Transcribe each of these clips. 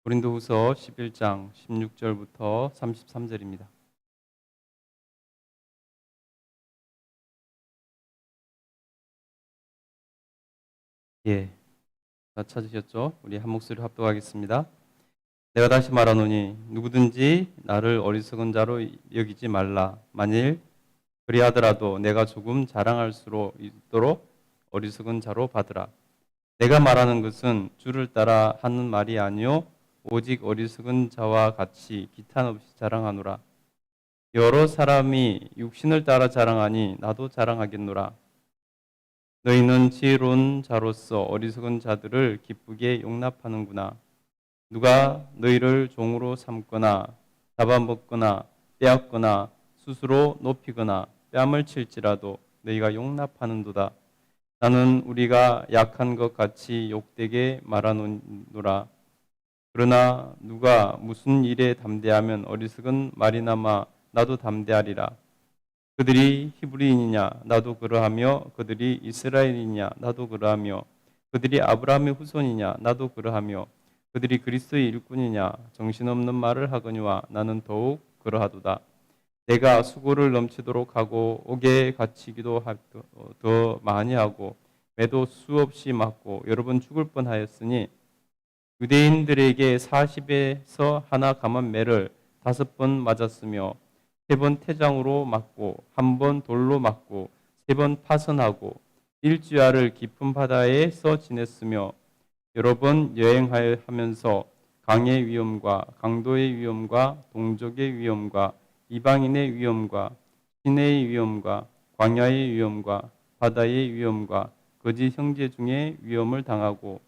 고린도후서 11장 16절부터 33절입니다. 예, 다 찾으셨죠? 우리 한 목소리로 합독하겠습니다. 내가 다시 말하노니 누구든지 나를 어리석은 자로 여기지 말라. 만일 그리하더라도 내가 조금 자랑할 수 있도록 어리석은 자로 받으라. 내가 말하는 것은 주를 따라 하는 말이 아니요 오직 어리석은 자와 같이 기탄 없이 자랑하노라. 여러 사람이 육신을 따라 자랑하니 나도 자랑하겠노라. 너희는 지혜로운 자로서 어리석은 자들을 기쁘게 용납하는구나. 누가 너희를 종으로 삼거나 잡아먹거나 빼앗거나 스스로 높이거나 뺨을 칠지라도 너희가 용납하는도다. 나는 우리가 약한 것 같이 욕되게 말하노라. 그러나 누가 무슨 일에 담대하면 어리석은 말이나마 나도 담대하리라. 그들이 히브리인이냐 나도 그러하며 그들이 이스라엘이냐 나도 그러하며 그들이 아브라함의 후손이냐 나도 그러하며 그들이 그리스도의 일꾼이냐 정신없는 말을 하거니와 나는 더욱 그러하도다. 내가 수고를 넘치도록 하고 옥에 갇히기도 더 많이 하고 매도 수없이 맞고 여러 번 죽을 뻔하였으니 유대인들에게 40에서 하나 감한 매를 5번 맞았으며 3번 태장으로 맞고 1번 돌로 맞고 3번 파선하고 일주야를 깊은 바다에서 지냈으며 여러 번 여행하면서 강의 위험과 강도의 위험과 동족의 위험과 이방인의 위험과 시내의 위험과 광야의 위험과 바다의 위험과 거짓 형제 중에 위험을 당하고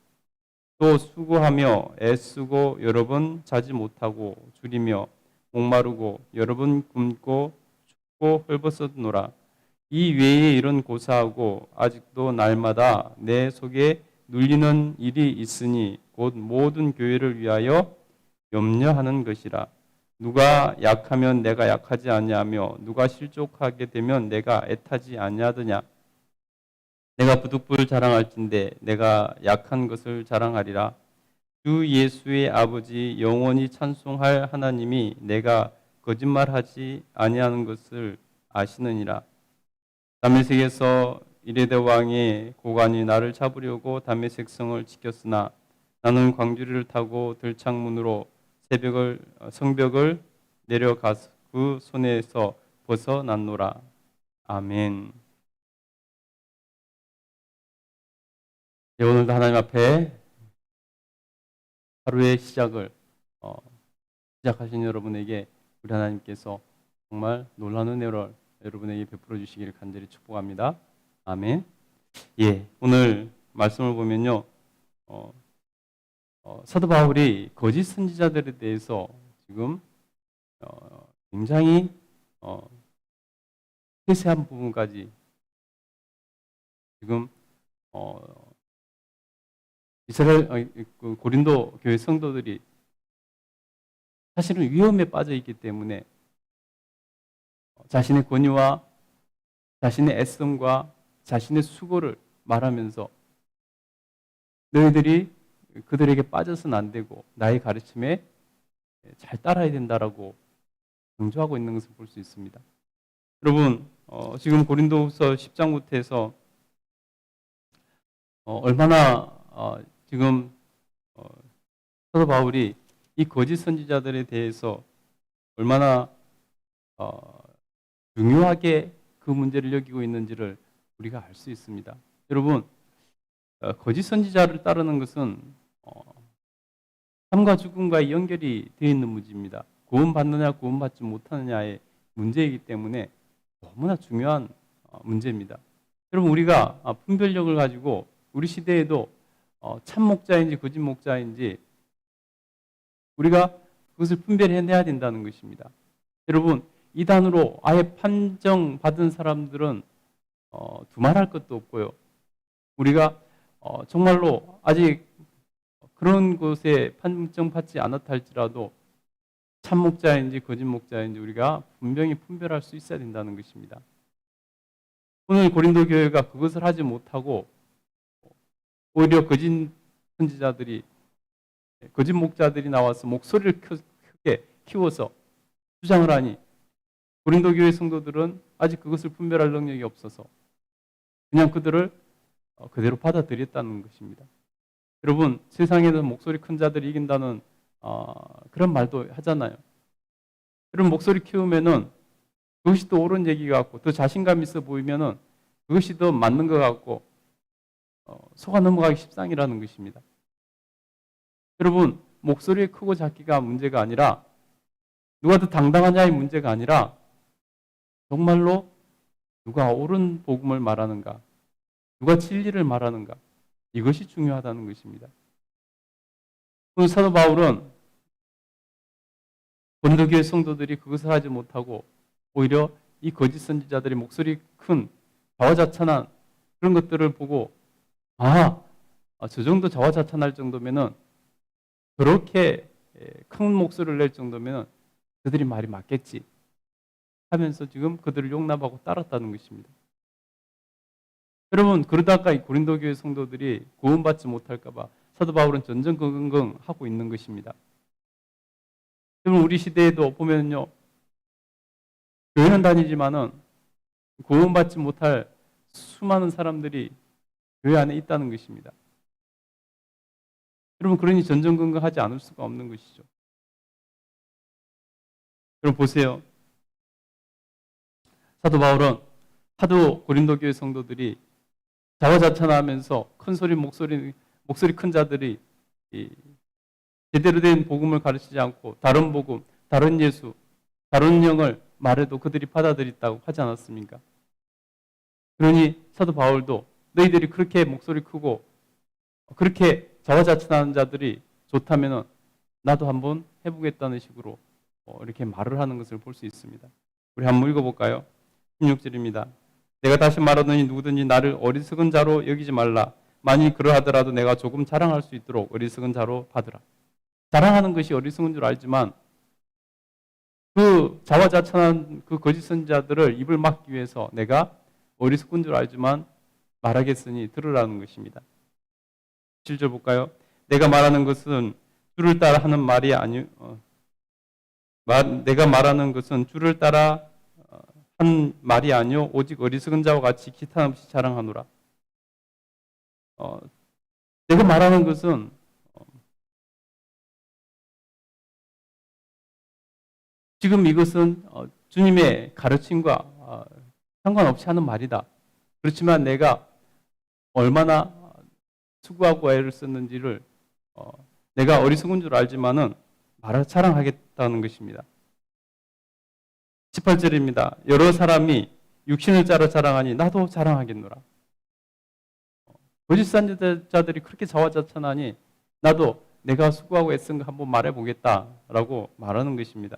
또 수고하며 애쓰고 여러 번 자지 못하고 줄이며 목마르고 여러 번 굶고 춥고 헐벗었노라. 이 외에 이런 고사하고 아직도 날마다 내 속에 눌리는 일이 있으니 곧 모든 교회를 위하여 염려하는 것이라. 누가 약하면 내가 약하지 아니하며 누가 실족하게 되면 내가 애타지 아니하더냐. 내가 부득불 자랑할진대 내가 약한 것을 자랑하리라. 주 예수의 아버지 영원히 찬송할 하나님이 내가 거짓말하지 아니하는 것을 아시느니라. 다메섹에서 이레데 왕의 고관이 나를 잡으려고 다메섹 성을 지켰으나 나는 광주리를 타고 들창문으로 성벽을 내려가서 그 손에서 벗어났노라. 아멘. 네, 오늘도 하나님 앞에 하루의 시작을 시작하신 여러분에게 우리 하나님께서 정말 놀라운 은혜를 여러분에게 베풀어 주시기를 간절히 축복합니다. 아멘. 예, 오늘 말씀을 보면요, 사도 바울이 거짓 선지자들에 대해서 지금 굉장히 세세한 부분까지 지금 이스라엘 고린도 교회 성도들이 사실은 위험에 빠져 있기 때문에 자신의 권위와 자신의 애씀과 자신의 수고를 말하면서 너희들이 그들에게 빠져서는 안 되고 나의 가르침에 잘 따라야 된다라고 강조하고 있는 것을 볼 수 있습니다. 여러분, 지금 고린도후서 10장부터 해서 얼마나 지금 사도 바울이 이 거짓 선지자들에 대해서 얼마나 중요하게 그 문제를 여기고 있는지를 우리가 알 수 있습니다. 여러분, 거짓 선지자를 따르는 것은 삶과 죽음과 연결이 되어 있는 문제입니다. 구원받느냐 구원받지 못하느냐의 문제이기 때문에 너무나 중요한 문제입니다. 여러분, 우리가 분별력을 가지고 우리 시대에도 참 목자인지 거짓 목자인지 우리가 그것을 분별해내야 된다는 것입니다. 여러분, 이단으로 아예 판정받은 사람들은 두말할 것도 없고요. 우리가 정말로 아직 그런 곳에 판정받지 않았다 할지라도 참 목자인지 거짓 목자인지 우리가 분명히 분별할 수 있어야 된다는 것입니다. 오늘 고린도 교회가 그것을 하지 못하고 오히려 거짓 선지자들이 거짓 목자들이 나와서 목소리를 크게 키워서 주장을 하니 고린도 교회 성도들은 아직 그것을 분별할 능력이 없어서 그냥 그들을 그대로 받아들였다는 것입니다. 여러분, 세상에는 목소리 큰 자들이 이긴다는 그런 말도 하잖아요. 여러분, 목소리 키우면은 그것이 더 옳은 얘기 같고 더 자신감 있어 보이면은 그것이 더 맞는 것 같고 속아 넘어가기 십상이라는 것입니다. 여러분, 목소리 크고 작기가 문제가 아니라 누가 더 당당하냐의 문제가 아니라 정말로 누가 옳은 복음을 말하는가, 누가 진리를 말하는가, 이것이 중요하다는 것입니다. 오늘 사도 바울은 고린도교회 성도들이 그것을 하지 못하고 오히려 이 거짓 선지자들의 목소리 큰 자화자찬한 그런 것들을 보고 저 정도 자화자찬할 정도면은 그렇게 큰 목소리를 낼 정도면 그들이 말이 맞겠지 하면서 지금 그들을 용납하고 따랐다는 것입니다. 여러분, 그러다가 이 고린도 교회 성도들이 구원받지 못할까 봐 사도 바울은 전전긍긍 하고 있는 것입니다. 여러분, 우리 시대에도 보면요, 교회는 다니지만은 구원받지 못할 수많은 사람들이 교회 안에 있다는 것입니다. 여러분, 그러니 전전긍긍하지 않을 수가 없는 것이죠. 여러분 보세요. 사도 바울은 하도 고린도 교회 성도들이 자화자찬하면서 큰 소리 목소리 큰 자들이 제대로 된 복음을 가르치지 않고 다른 복음, 다른 예수, 다른 영을 말해도 그들이 받아들였다고 하지 않았습니까? 그러니 사도 바울도 너희들이 그렇게 목소리 크고 그렇게 자화자찬하는 자들이 좋다면 나도 한번 해보겠다는 식으로 이렇게 말을 하는 것을 볼 수 있습니다. 우리 한번 읽어볼까요? 16절입니다. 내가 다시 말하더니 누구든지 나를 어리석은 자로 여기지 말라. 만일 그러하더라도 내가 조금 자랑할 수 있도록 어리석은 자로 받으라. 자랑하는 것이 어리석은 줄 알지만 그 자화자찬한 그 거짓 선지자들을 입을 막기 위해서 내가 어리석은 줄 알지만 말하겠으니 들으라는 것입니다. 7절 볼까요? 내가 말하는 것은 주를 따라 하는 말이 내가 말하는 것은 주를 따라 한 말이 아니요 오직 어리석은 자와 같이 기탄 없이 자랑하노라. 내가 말하는 것은 지금 이것은 주님의 가르침과 상관없이 하는 말이다. 그렇지만 내가 얼마나 수고하고 애를 썼는지를 내가 어리석은 줄 알지만은 말을 자랑하겠다는 것입니다. 18절입니다. 여러 사람이 육신을 따라 자랑하니 나도 자랑하겠노라. 거짓 선지자들이 그렇게 자화자찬하니 나도 내가 수고하고 애쓴 거 한번 말해보겠다라고 말하는 것입니다.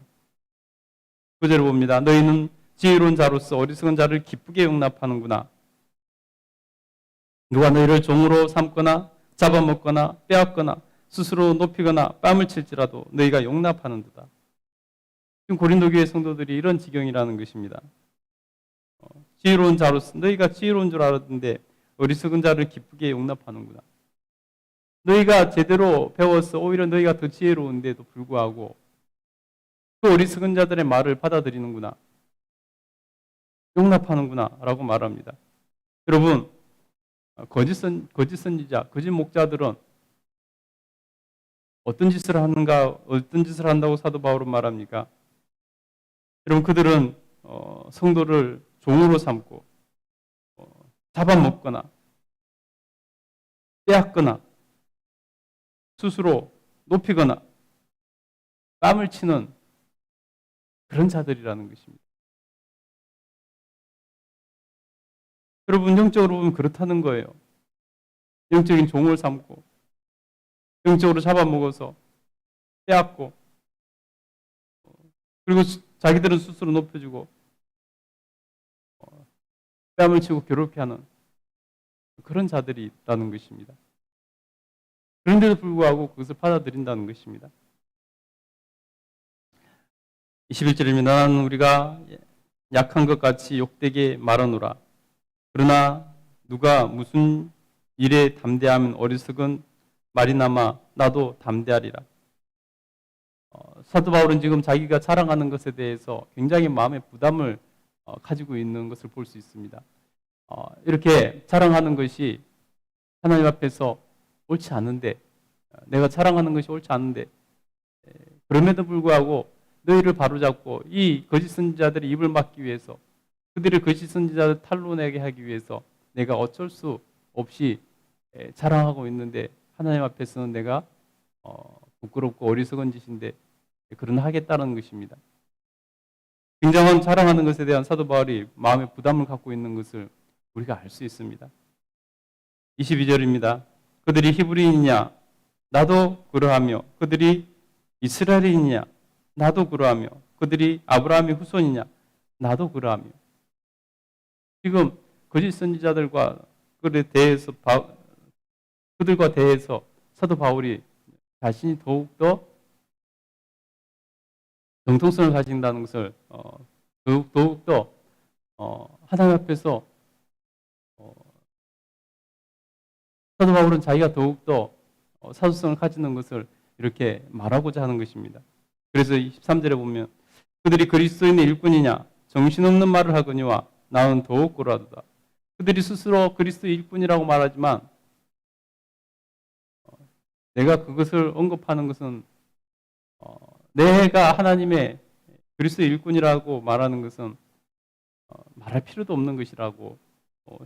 9절을 봅니다. 너희는 지혜로운 자로서 어리석은 자를 기쁘게 용납하는구나. 누가 너희를 종으로 삼거나 잡아먹거나 빼앗거나 스스로 높이거나 뺨을 칠지라도 너희가 용납하는도다. 지금 고린도 교회 성도들이 이런 지경이라는 것입니다. 지혜로운 자로서 너희가 지혜로운 줄 알았는데 어리석은 자를 기쁘게 용납하는구나. 너희가 제대로 배워서 오히려 너희가 더 지혜로운데도 불구하고 그 어리석은 자들의 말을 받아들이는구나. 용납하는구나 라고 말합니다. 여러분, 거짓 선지자, 거짓 목자들은 어떤 짓을 하는가, 어떤 짓을 한다고 사도 바울은 말합니까? 여러분, 그들은 성도를 종으로 삼고 잡아먹거나 빼앗거나 스스로 높이거나 뺨을 치는 그런 자들이라는 것입니다. 여러분, 영적으로 보면 그렇다는 거예요. 영적인 종을 삼고 영적으로 잡아먹어서 빼앗고 그리고 자기들은 스스로 높여주고 뺨을 치고 괴롭게 하는 그런 자들이 있다는 것입니다. 그런데도 불구하고 그것을 받아들인다는 것입니다. 21절입니다. 나는 우리가 약한 것 같이 욕되게 말하노라. 그러나 누가 무슨 일에 담대하면 어리석은 말이나마 나도 담대하리라. 사도 바울은 지금 자기가 자랑하는 것에 대해서 굉장히 마음의 부담을 가지고 있는 것을 볼 수 있습니다. 이렇게 자랑하는 것이 하나님 앞에서 옳지 않은데, 내가 자랑하는 것이 옳지 않은데, 그럼에도 불구하고 너희를 바로잡고 이 거짓 선지자들의 입을 막기 위해서, 그들의 거짓 선지자를 탄로내게 하기 위해서 내가 어쩔 수 없이 자랑하고 있는데, 하나님 앞에서는 내가 부끄럽고 어리석은 짓인데 그러나 하겠다는 것입니다. 굉장한 자랑하는 것에 대한 사도 바울이 마음의 부담을 갖고 있는 것을 우리가 알 수 있습니다. 22절입니다. 그들이 히브리인이냐? 나도 그러하며. 그들이 이스라엘인이냐? 나도 그러하며. 그들이 아브라함의 후손이냐? 나도 그러하며. 지금 거짓 선지자들과 그들과 대해서 사도 바울이 자신이 더욱더 정통성을 가진다는 것을 더욱더 하나님 앞에서 사도 바울은 자기가 더욱더 사도성을 가지는 것을 이렇게 말하고자 하는 것입니다. 그래서 13절에 보면 그들이 그리스도인의 일꾼이냐 정신없는 말을 하거니와 나는 더욱 고라도다. 그들이 스스로 그리스도의 일꾼이라고 말하지만 내가 그것을 언급하는 것은 내가 하나님의 그리스도의 일꾼이라고 말하는 것은 말할 필요도 없는 것이라고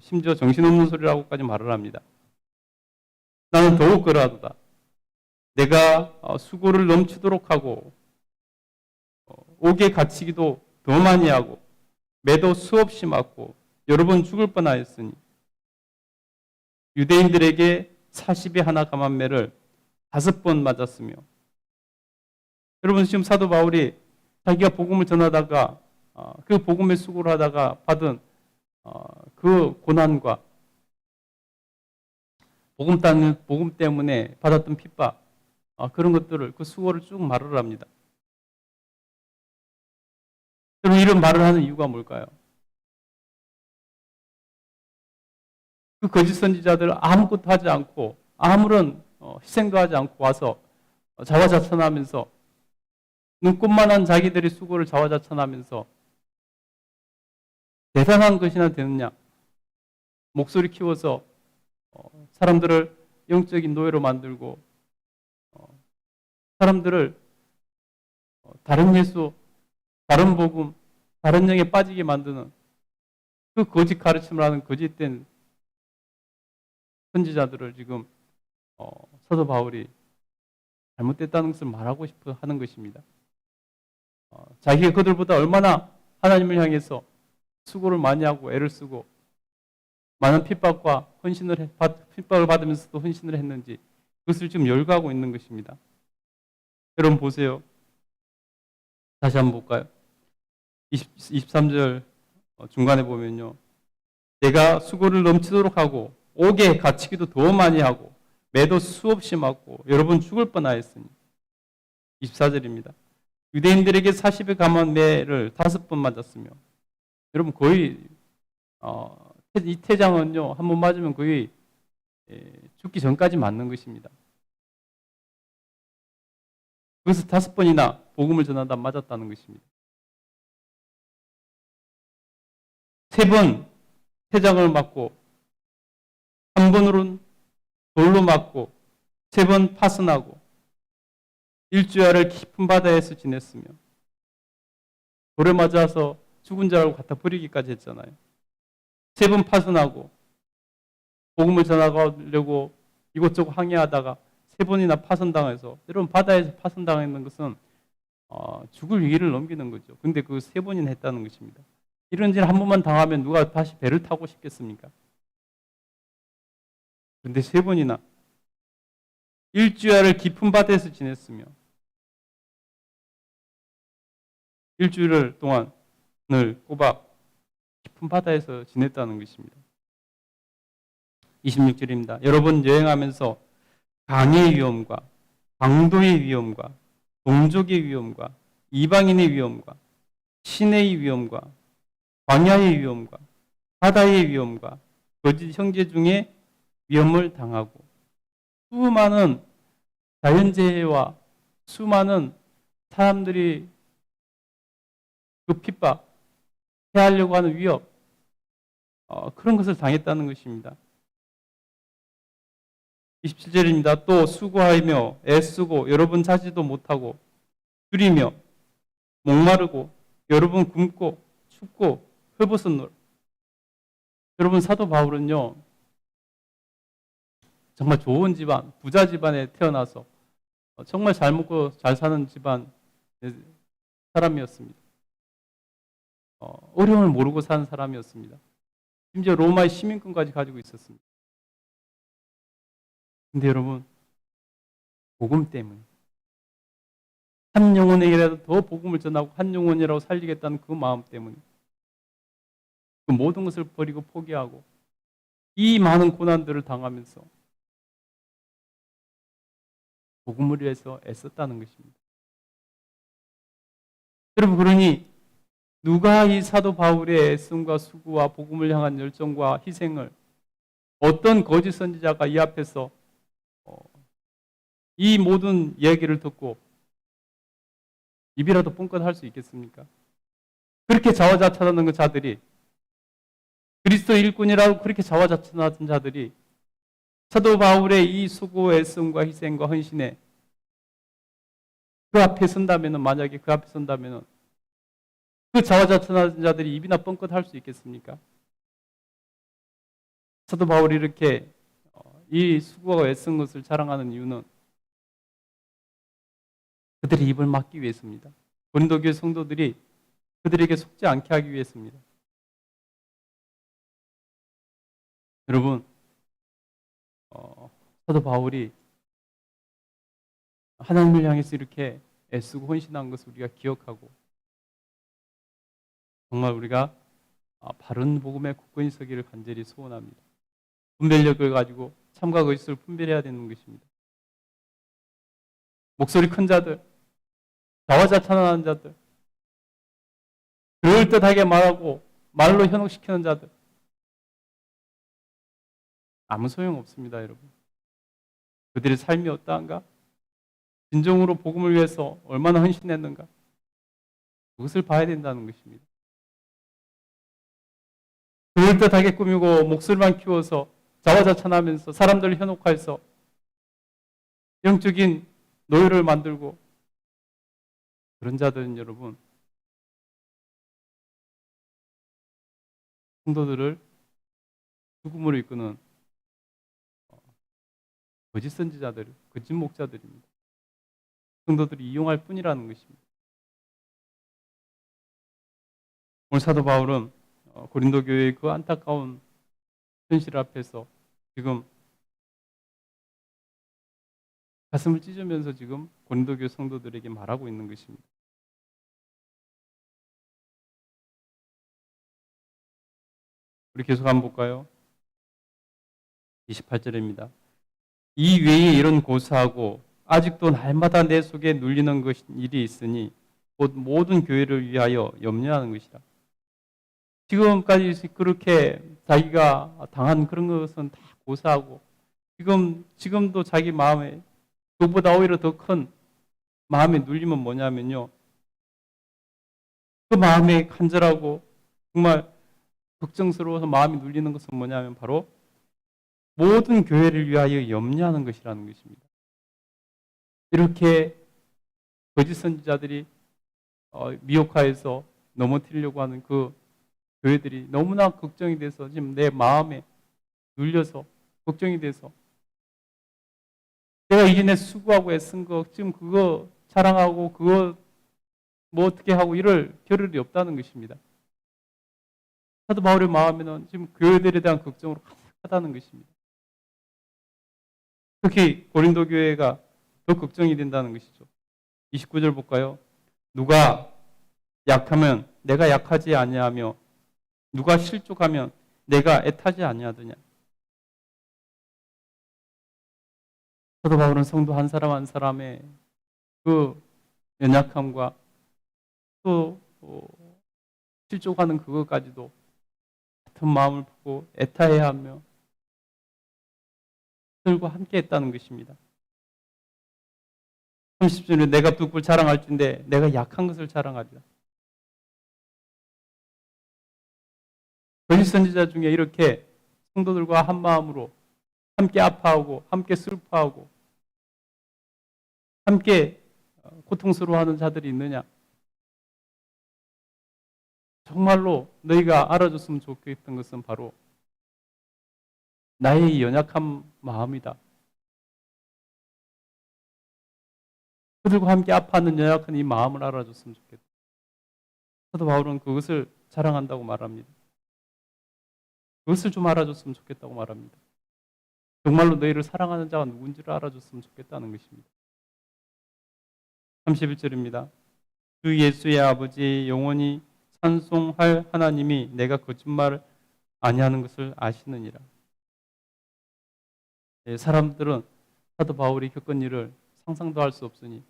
심지어 정신없는 소리라고까지 말을 합니다. 나는 더욱 그러하도다. 내가 수고를 넘치도록 하고 옥에 갇히기도 더 많이 하고 매도 수없이 맞고 여러 번 죽을 뻔하였으니 유대인들에게 40에 하나 감한 매를 5번 맞았으며. 여러분, 지금 사도 바울이 자기가 복음을 전하다가 그 복음의 수고를 하다가 받은 그 고난과 복음 때문에 받았던 핍박, 그런 것들을, 그 수고를 쭉 말을 합니다. 여러분, 이런 말을 하는 이유가 뭘까요? 그 거짓 선지자들 아무것도 하지 않고 아무런 희생도 하지 않고 와서 자화자찬하면서 눈꽃만한 자기들의 수고를 자화자찬하면서 대단한 것이나 되느냐? 목소리 키워서 사람들을 영적인 노예로 만들고 사람들을 다른 예수, 다른 복음, 다른 영에 빠지게 만드는 그 거짓 가르침을 하는 거짓된 선지자들을 지금 사도 바울이 잘못됐다는 것을 말하고 싶어 하는 것입니다. 자기가 그들보다 얼마나 하나님을 향해서 수고를 많이 하고 애를 쓰고 많은 핍박과 핍박을 받으면서도 헌신을 했는지 그것을 지금 열거하고 있는 것입니다. 여러분 보세요. 다시 한번 볼까요? 23절 중간에 보면요. 내가 수고를 넘치도록 하고 옥에 갇히기도 더 많이 하고 매도 수없이 맞고 여러 번 죽을 뻔하였으니. 24절입니다. 유대인들에게 40에 감한 매를 5번 맞았으며. 여러분 거의 이 태장은요 한 번 맞으면 거의 죽기 전까지 맞는 것입니다. 그것을 5번이나 복음을 전하다 맞았다는 것입니다. 3번 태장을 맞고 1번으로는 돌로 맞고 3번 파선하고 일주야를 깊은 바다에서 지냈으며 돌에 맞아서 죽은 자를 갖다 버리기까지 했잖아요. 3번 파선하고 복음을 전하려고 이곳저곳 항해하다가 3번이나 파선당해서, 여러분 바다에서 파선당하는 것은 죽을 위기를 넘기는 거죠. 근데 그 3번이나 했다는 것입니다. 이런 짓을 한 번만 당하면 누가 다시 배를 타고 싶겠습니까? 그런데 3번이나 일주야를 깊은 바다에서 지냈으며 일주일 동안을 꼬박 깊은 바다에서 지냈다는 것입니다. 26절입니다. 여러 번 여행하면서 강의 위험과 강도의 위험과 동족의 위험과 이방인의 위험과 시내의 위험과 광야의 위험과 바다의 위험과 거짓 형제 중에 위험을 당하고 수많은 자연재해와 수많은 사람들이 그 핍박, 해하려고 하는 위협, 그런 것을 당했다는 것입니다. 27절입니다. 또 수고하며 애쓰고 여러분 자지도 못하고 줄이며 목마르고 여러분 굶고 춥고 헐벗은 노. 여러분 사도 바울은요 정말 좋은 집안, 부자 집안에 태어나서 정말 잘 먹고 잘 사는 집안 사람이었습니다. 어려움을 모르고 사는 사람이었습니다. 심지어 로마의 시민권까지 가지고 있었습니다. 근데 여러분 복음 때문에 한 영혼에게라도 더 복음을 전하고 한 영혼이라고 살리겠다는 그 마음 때문에 그 모든 것을 버리고 포기하고 이 많은 고난들을 당하면서 복음을 위해서 애썼다는 것입니다. 여러분 그러니 누가 이 사도 바울의 애씀과 수고와 복음을 향한 열정과 희생을 어떤 거짓 선지자가 이 앞에서 이 모든 이야기를 듣고 입이라도 뻥끗할 수 있겠습니까? 그렇게 자화자찬하는 그 자들이 그리스도 일꾼이라고 그렇게 자화자찬하던 자들이 사도 바울의 이 수고, 애씀과 희생과 헌신에 그 앞에 선다면은 만약에 그 앞에 선다면은 그 자화자찬하던 자들이 입이나 뻥끗할 수 있겠습니까? 사도 바울이 이렇게 이 수고와 애쓴 것을 자랑하는 이유는 그들의 입을 막기 위해서입니다. 고린도 교회 성도들이 그들에게 속지 않게 하기 위해서입니다. 여러분, 사도 바울이 하나님을 향해서 이렇게 애쓰고 헌신한 것을 우리가 기억하고 정말 우리가 바른 복음의 굳건히 서기를 간절히 소원합니다. 분별력을 가지고 참과 거짓을 분별해야 되는 것입니다. 목소리 큰 자들, 자화자찬하는 자들, 그럴듯하게 말하고 말로 현혹시키는 자들 아무 소용없습니다, 여러분. 그들의 삶이 어떠한가? 진정으로 복음을 위해서 얼마나 헌신했는가? 그것을 봐야 된다는 것입니다. 그럴듯하게 꾸미고 목소리만 키워서 자화자찬하면서 사람들을 현혹해서 영적인 노예를 만들고 그런 자들은 여러분 성도들을 죽음으로 이끄는 거짓 선지자들, 거짓 목자들입니다. 성도들이 이용할 뿐이라는 것입니다. 오늘 사도 바울은 고린도 교회의 그 안타까운 현실 앞에서 지금 가슴을 찢으면서 지금 고린도 교회 성도들에게 말하고 있는 것입니다. 우리 계속 한번 볼까요? 28절입니다. 이 외에 이런 고사하고 아직도 날마다 내 속에 눌리는 일이 있으니 곧 모든 교회를 위하여 염려하는 것이라. 지금까지 그렇게 자기가 당한 그런 것은 다 고사하고 지금도 자기 마음에 그보다 오히려 더 큰 마음의 눌림은 뭐냐면요. 그 마음에 간절하고 정말 걱정스러워서 마음이 눌리는 것은 뭐냐면 바로 모든 교회를 위하여 염려하는 것이라는 것입니다. 이렇게 거짓 선지자들이 미혹하여서 넘어뜨리려고 하는 그 교회들이 너무나 걱정이 돼서 지금 내 마음에 눌려서 걱정이 돼서 내가 이전에 수고하고 애쓴 거 지금 그거 자랑하고 그거 뭐 어떻게 하고 이럴 겨를이 없다는 것입니다. 사도 바울의 마음에는 지금 교회들에 대한 걱정으로 가득하다는 것입니다. 특히 고린도 교회가 더 걱정이 된다는 것이죠. 29절 볼까요? 누가 약하면 내가 약하지 아니하며 누가 실족하면 내가 애타지 아니하더냐. 사도 바울은 성도 한 사람 한 사람의 그 연약함과 또 실족하는 그것까지도 같은 마음을 품고 애타해야 하며 그들과 함께 했다는 것입니다. 30주년 내가 붓불 자랑할 줄인데 내가 약한 것을 자랑하리라. 거짓 선지자 중에 이렇게 성도들과 한 마음으로 함께 아파하고 함께 슬퍼하고 함께 고통스러워하는 자들이 있느냐? 정말로 너희가 알아줬으면 좋겠던 것은 바로 나의 연약한 마음이다. 그들과 함께 아파하는 연약한 이 마음을 알아줬으면 좋겠다. 사도 바울은 그것을 자랑한다고 말합니다. 그것을 좀 알아줬으면 좋겠다고 말합니다. 정말로 너희를 사랑하는 자가 누군지를 알아줬으면 좋겠다는 것입니다. 31절입니다. 주 예수의 아버지 영원히 찬송할 하나님이 내가 거짓말을 아니하는 것을 아시느니라. 사람들은 사도 바울이 겪은 일을 상상도 할 수 없으니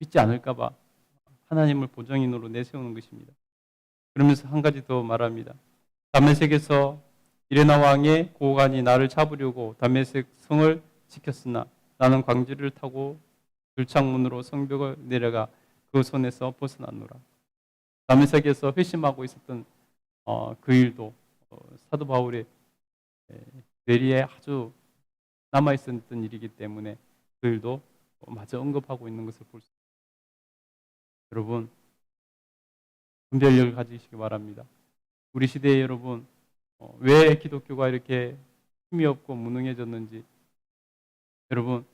믿지 않을까 봐 하나님을 보정인으로 내세우는 것입니다. 그러면서 한 가지 더 말합니다. 다메섹에서 이레나 왕의 고관이 나를 잡으려고 다메섹 성을 지켰으나 나는 광주를 타고 들창문으로 성벽을 내려가 그 손에서 벗어났노라. 다메섹에서 회심하고 있었던 그 일도 사도 바울의 뇌리에 아주 남아있었던 일이기 때문에 그 일도 마저 언급하고 있는 것을 볼 수 있습니다. 여러분, 분별력을 가지시기 바랍니다. 우리 시대에 여러분, 왜 기독교가 이렇게 힘이 없고 무능해졌는지, 여러분,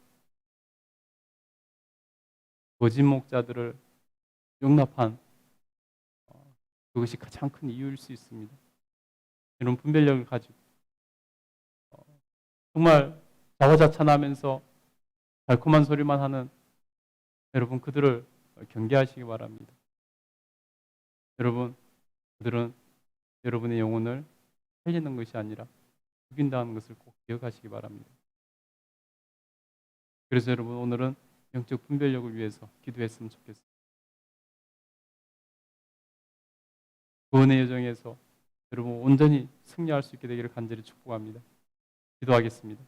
거짓 목자들을 용납한 그것이 가장 큰 이유일 수 있습니다. 이런 분별력을 가지고 정말 자화자찬하면서 달콤한 소리만 하는 여러분, 그들을 경계하시기 바랍니다. 여러분, 그들은 여러분의 영혼을 살리는 것이 아니라 죽인다는 것을 꼭 기억하시기 바랍니다. 그래서 여러분, 오늘은 영적 분별력을 위해서 기도했으면 좋겠습니다. 구원의 여정에서 여러분 온전히 승리할 수 있게 되기를 간절히 축복합니다. 기도하겠습니다.